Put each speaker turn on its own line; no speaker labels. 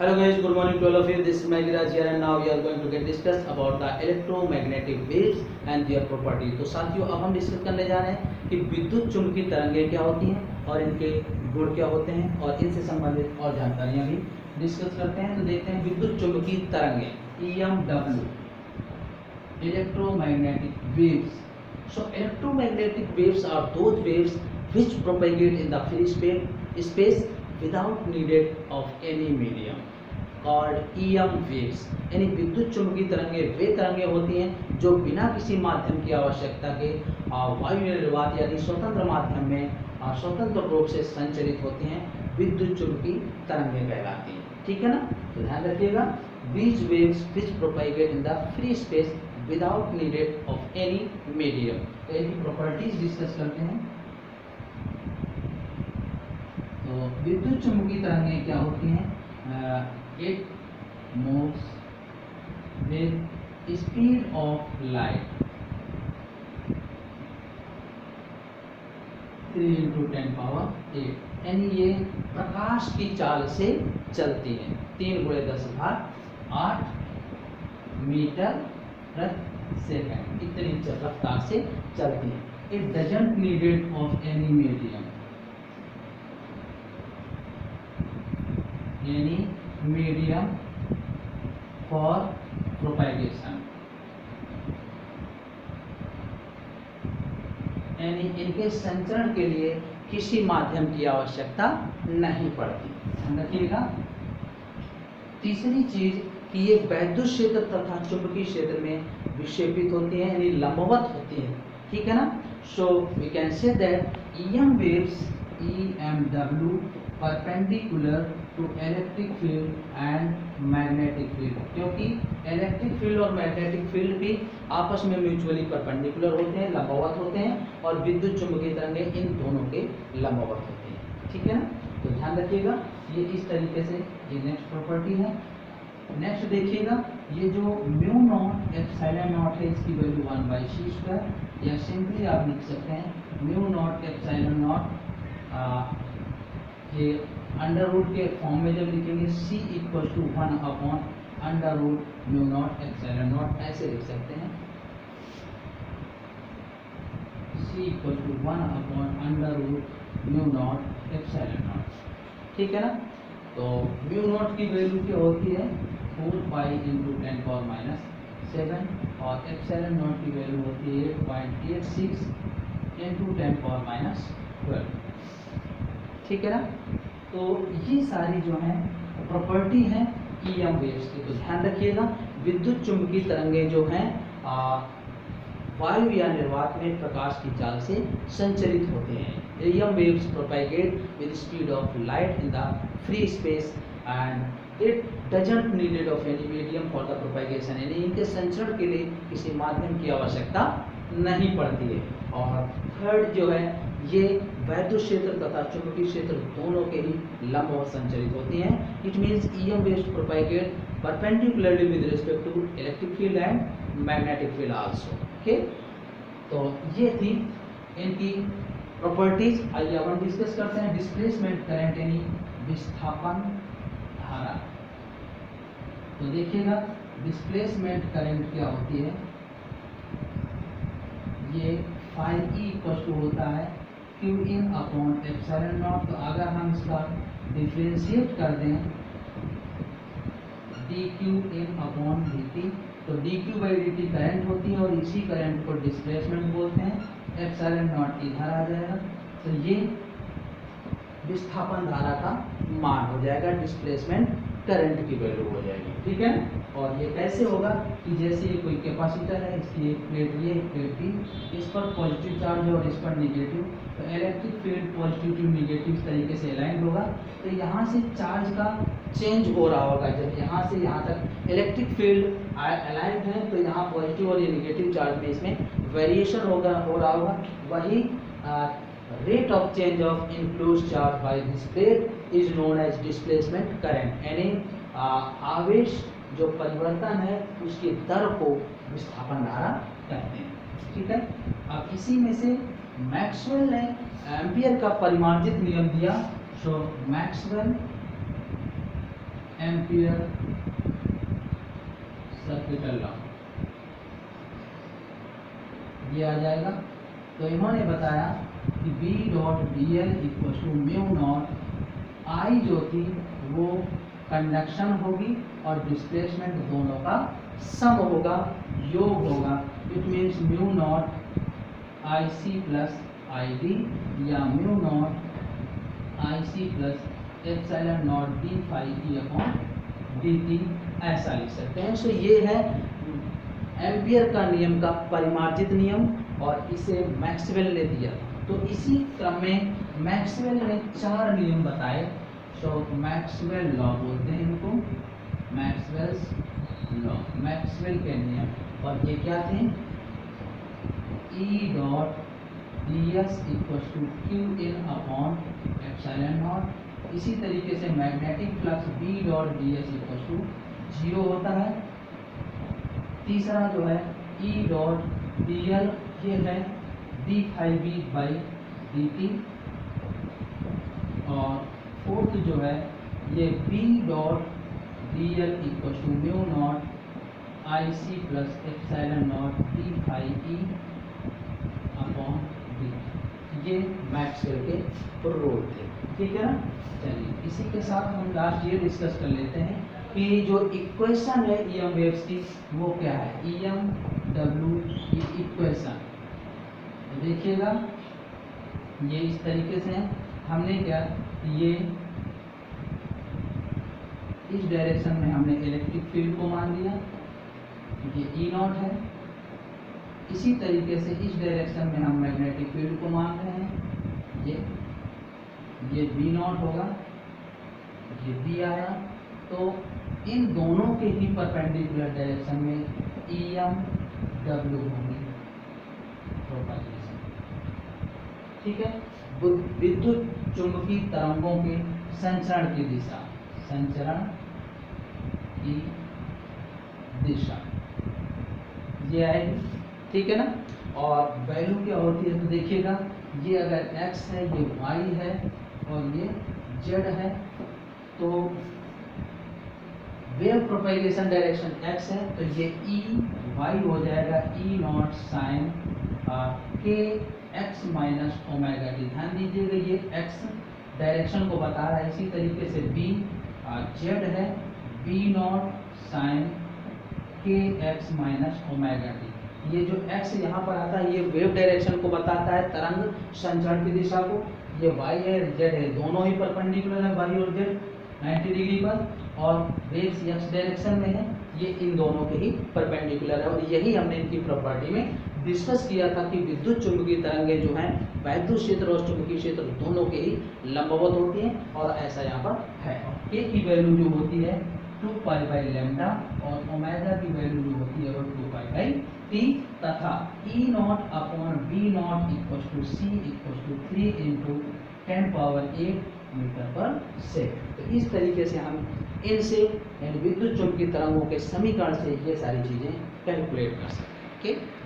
Hello guys, good morning to all of you. This is Magiraj here and now we are going to get discuss about the electromagnetic waves and their property. तो साथियों अब हम discuss करने जा रहे हैं कि विद्युत चुंबकीय तरंगें क्या होती हैं और इनके गुण क्या होते हैं और इनसे संबंधित और जानकारियां भी डिस्कस करते हैं। तो देखते हैं विद्युत चुंबकीय तरंगें EMW, electromagnetic waves. So electromagnetic waves are those waves which propagate in the free space without needed of any medium called EM waves. यानी विद्युत चुंबकीय तरंगें वे तरंगें होती हैं जो बिना किसी माध्यम की आवश्यकता के वायु निर्वात यानी स्वतंत्र माध्यम में स्वतंत्र रूप से संचरित होती हैं, विद्युत चुंबकीय तरंगें कहलाती हैं। ठीक है ना, तो ध्यान रखिएगा, these waves which propagate in the free space without needed of any medium। तो इनकी प्रॉपर्टीज डिस्कस करते हैं। तो विद्युत चुंबकीय तरंगें क्या होती हैं? It moves with speed of light 3 × 10⁸, यानी ये प्रकाश की चाल से चलती है। 3 × 10⁸ मीटर प्रति सेकंड, इतनी रफ्तार से चलती है। It doesn't needed off any medium, any medium for propagation, यानी इनके संचरण के लिए किसी माध्यम की आवश्यकता नहीं पड़ती। ध्यान रखिएगा। तीसरी चीज कि ये वैद्युत क्षेत्र तथा चुंबकीय क्षेत्र में विक्षेपित होती हैं, यानी लंबवत होती हैं। ठीक है ना। So we can say that EM waves EMW perpendicular to electric field and magnetic field, क्योंकि इलेक्ट्रिक फील्ड और मैग्नेटिक फील्ड भी आपस में म्यूचुअली परपेंडिकुलर होते हैं, लंबवत होते हैं, और विद्युत चुंबकीय तरंगें इन दोनों के लंबवत होती हैं। ठीक है ना, तो ध्यान रखिएगा। ये इस तरीके से ये नेक्स्ट प्रॉपर्टी है। नेक्स्ट देखिएगा, ये जो म्यू नॉट एप्सिलॉन नॉट है, इसकी वैल्यू 1/c², या सिंपली आप लिख सकते हैं म्यू नॉट एप्सिलॉन नॉट, ये अंडर रूट के फॉर्म में जब लिखेंगे C = 1/√μ0 एप्सिलॉन नॉट, ऐसे लिख सकते हैं C = 1/√μ0 एप्सिलॉन नॉट। ठीक है ना। तो म्यू नॉट की वैल्यू क्या होती है? 4π × 10⁻⁷, और एप्सिलॉन नॉट की वैल्यू होती है 8.86 × 10⁻12। ठीक है ना। तो ये सारी जो हैं प्रॉपर्टी हैं EM वेव्स की। तो ध्यान रखिएगा, विद्युत चुंबकीय तरंगें जो हैं वायु या निर्वात में प्रकाश की चाल से संचरित होते हैं। EM waves propagate with speed of light in the free space and it doesn't needed of any medium for the propagation, यानी इनके संचरण के लिए किसी माध्यम की आवश्यकता नहीं पड़ती है। और थर्ड जो है, ये वैद्युत क्षेत्र तथा चुंबकीय क्षेत्र दोनों के ही लंबवत संचरित होती हैं। It means EM waves propagate perpendicularly with respect to electric field and magnetic field also। Okay, तो ये थी इनकी प्रॉपर्टीज। आइए अब हम डिस्कस करते हैं डिस्प्लेसमेंट करंट, यानी विस्थापन धारा। तो देखिएगा, डिस्प्लेसमेंट करंट क्या होती है? ये φE = होता है Qin/ε0। तो अगर हम इसका डिफरेंशिएट कर दें dQin/dt, तो dQ/dt करंट होती है और इसी करंट को डिस्प्लेसमेंट बोलते हैं। ε0 इधर आ जाएगा, तो ये विस्थापन धारा का मान हो जाएगा, डिस्प्लेसमेंट करंट की वैल्यू हो जाएगी। ठीक है। और ये कैसे होगा कि जैसे ये कोई कैपेसिटर है, इसकी एक प्लेट ये, एक प्लेट भी, इस पर पॉजिटिव चार्ज और इस पर निगेटिव, तो electric field positive to negative तरीके से अलाइन होगा। तो यहाँ से चार्ज का चेंज हो रहा होगा। जब यहाँ से यहाँ तक इलेक्ट्रिक फील्ड अलाइन है, तो यहाँ पॉजिटिव और ये निगेटिव चार्ज में इसमें वेरिएशन हो रहा होगा। वही rate of change of enclosed charge by this plate is known as displacement current, यानी आवेश जो परिवर्तन है उसकी दर को विस्थापन धारा कहते हैं। ठीक है। अब इसी में से मैक्सवेल ने एम्पियर का परिमार्जित नियम दिया। So Maxwell Ampere circuital law ये आ जाएगा। तो इन्होंने बताया कि B dot D L equal to mu naught I जो थी वो कंडक्शन होगी और डिस्प्लेसमेंट दोनों का सम होगा, योग होगा। It means mu naught IC plus ID या mu naught IC plus epsilon naught D phi E upon dt ऐसा लिख सकते हैं। सो ये है एम्पियर का नियम का परिमार्जित नियम और इसे मैक्सवेल ने दिया। तो इसी क्रम में मैक्सवेल ने 4 नियम बताए। सो मैक्सवेल लॉ बोलते हैं इनको, मैक्सवेल्स लॉ, मैक्सवेल के नियम। और ये क्या थे? E dot D S equal to Q in upon epsilon naught. इसी तरीके से magnetic flux B dot D S equal to 0 होता है। तीसरा जो है E डॉट डी एल ये है D phi B by D T. और फोर्थ जो है ये B dot D L equal to mu naught I C plus epsilon naught D phi E upon D. ये मैक्सवेल के रूल थे, ठीक है ना। चलिए इसी के साथ हम लास्ट ये डिस्कस कर लेते हैं कि जो इक्वेशन है EM वेव्स की वो क्या है, EM W इक्वेशन। तो देखिएगा ये इस तरीके से है। हमने क्या ये इस डायरेक्शन में हमने इलेक्ट्रिक फील्ड को मान लिया, ये E नॉट है। इसी तरीके से इस डायरेक्शन में हम मैग्नेटिक फील्ड को मान रहे हैं, ये B नॉट होगा, ये B आया। तो इन दोनों के ही परपेंडिकुलर डायरेक्शन में EM W होगी प्रोपगेशन, ठीक है। विद्युत चुंबकीय तरंगों के संचरण की दिशा, संचरण की दिशा ये आएगी, ठीक है ना। और वैल्यू क्या होती है तो देखिएगा, ये अगर x है, ये y है और ये z है, तो वेव प्रोपेगेशन डायरेक्शन x है, तो ये E y हो जाएगा E naught sine k x minus omega T. ध्यान दीजिएगा ये x डायरेक्शन को बता रहा है। इसी तरीके से B z है B naught sine k x minus omega T. ये जो x यहाँ पर आता है ये वेव डायरेक्शन को बताता है, तरंग संचरण की दिशा को। ये y है z है, दोनों ही परपेंडिकुलर है y और z 90 डिग्री पर, और वेव्स x डायरेक्शन में है, ये इन दोनों के ही परपेंडिकुलर है। और यही हमने इनकी प्रॉपर्टी में डिस्कस किया था कि विद्युत चुंबकीय तरंगें जो हैं वैद्युत क्षेत्र और चुंबकीय क्षेत्र दोनों के ही लंबवत होती हैं, और ऐसा यहाँ पर है। k की वैल्यू जो होती है 2 पाई बाई लैम्डा और ओमेगा की वैल्यू जो होती है वो 2 पाई बाई टी, तथा E naught upon B naught equal to C equal to 3 into 10 power 8 metre पर सेकंड। तो इस तरीके से हम इनसे विद्युत चुंबकीय तरंगों के समीकरण से ये सारी चीज़ें कैलकुलेट कर सकते हैं, ठीक।